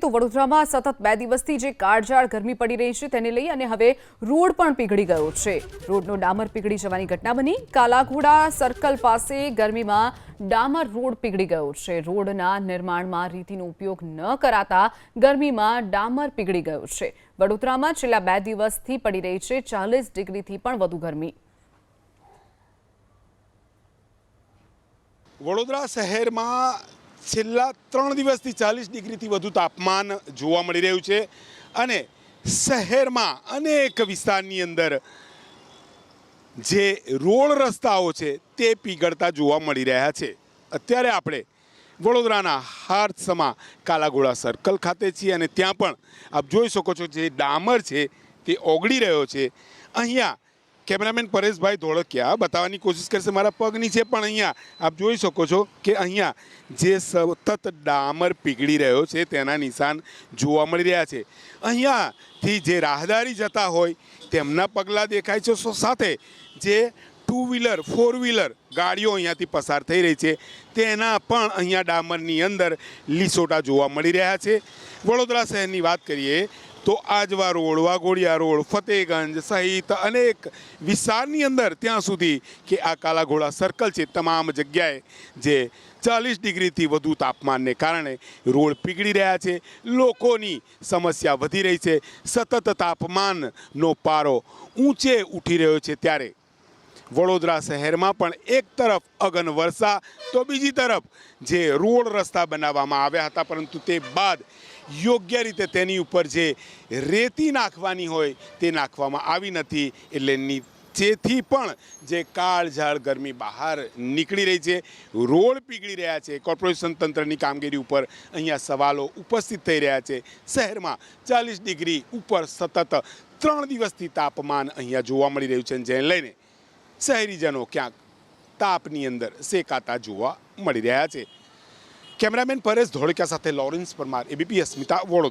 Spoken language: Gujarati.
તો વડોદરામાં સતત 2 દિવસથી જે કાળઝાળ ગરમી પડી રહી છે તેને લઈ અને હવે રોડ પણ પીગળી ગયો છે। રોડનો ડામર પીગળી જવાની ઘટના બની। કાલાઘોડા સર્કલ પાસે ગરમીમાં ડામર રોડ પીગળી ગયો છે। રોડના નિર્માણમાં રીતિનો ઉપયોગ ન કરાતા ગરમીમાં ડામર પીગળી ગયો છે। વડોદરામાં છેલ્લા 2 દિવસથી પડી રહી છે 40 ડિગ્રીથી પણ વધુ ગરમી। વડોદરા શહેરમાં છેલ્લા 3 દિવસથી 40 ડિગ્રીથી વધુ તાપમાન જોવા મળી રહ્યું છે અને શહેરમાં અનેક વિસ્તારની અંદર જે રોડ રસ્તાઓ છે તે પીગળતા જોવા મળી રહ્યા છે। અત્યારે આપણે વડોદરાના હાર્દસમાં કાલાઘોડા સર્કલ ખાતે છીએ અને ત્યાં પણ આપ જોઈ શકો છો જે ડામર છે તે ઓગળી રહ્યો છે। અહીંયા કેમેરામેન પરેશભાઈ ધોળકિયા બતાવવાની કોશિશ કરશે મારા પગ નીચે, પણ અહીંયા આપ જોઈ શકો છો કે અહીંયા જે સતત ડામર પીગળી રહ્યો છે તેના નિશાન જોવા મળી રહ્યા છે। અહીંયાથી જે રાહદારી જતા હોય તેમના પગલાં દેખાય છે, સાથે જે 2 વ્હીલર 4 વ્હીલર ગાડીઓ અહીંયાથી પસાર થઈ રહી છે તેના પણ અહીંયા ડામરની અંદર લીસોટા જોવા મળી રહ્યા છે। વડોદરા શહેરની વાત કરીએ તો આજવા રોડ, વાઘોડિયા રોડ, ફતેગંજ સહિત અનેક વિસ્તારની અંદર ત્યાં સુધી કે આ કાલાઘોડા સર્કલ છે તમામ જગ્યાએ જે 40 ડિગ્રીથી વધુ તાપમાનને કારણે રોડ પીગળી રહ્યા છે। લોકોની સમસ્યા વધી રહી છે। સતત તાપમાનનો પારો ઊંચે ઉઠી રહ્યો છે ત્યારે વડોદરા શહેરમાં પણ એક તરફ અગન વર્ષા તો બીજી તરફ જે રોડ રસ્તા બનાવવામાં આવ્યા હતા પરંતુ તે બાદ યોગ્ય રીતે તેની ઉપર જે રેતી નાખવાની હોય તે નાખવામાં આવી નથી, એટલે નીચેથી પણ જે કાળઝાળ ગરમી બહાર નીકળી રહી છે, રોડ પીગળી રહ્યા છે। કોર્પોરેશન તંત્રની કામગીરી ઉપર અહીંયા સવાલો ઉપસ્થિત થઈ રહ્યા છે। શહેરમાં 40 ડિગ્રી ઉપર સતત 3 દિવસથી તાપમાન અહીંયા જોવા મળી રહ્યું છે, જેને લઈને શહેરીજનો ક્યાંક તાપની અંદર શેકાતા જોવા મળી રહ્યા છે। કેમેરામેન પરેશ ધોળકિયા સાથે લોરેન્સ પરમાર, એબીપી અસ્મિતા, વડોદરા।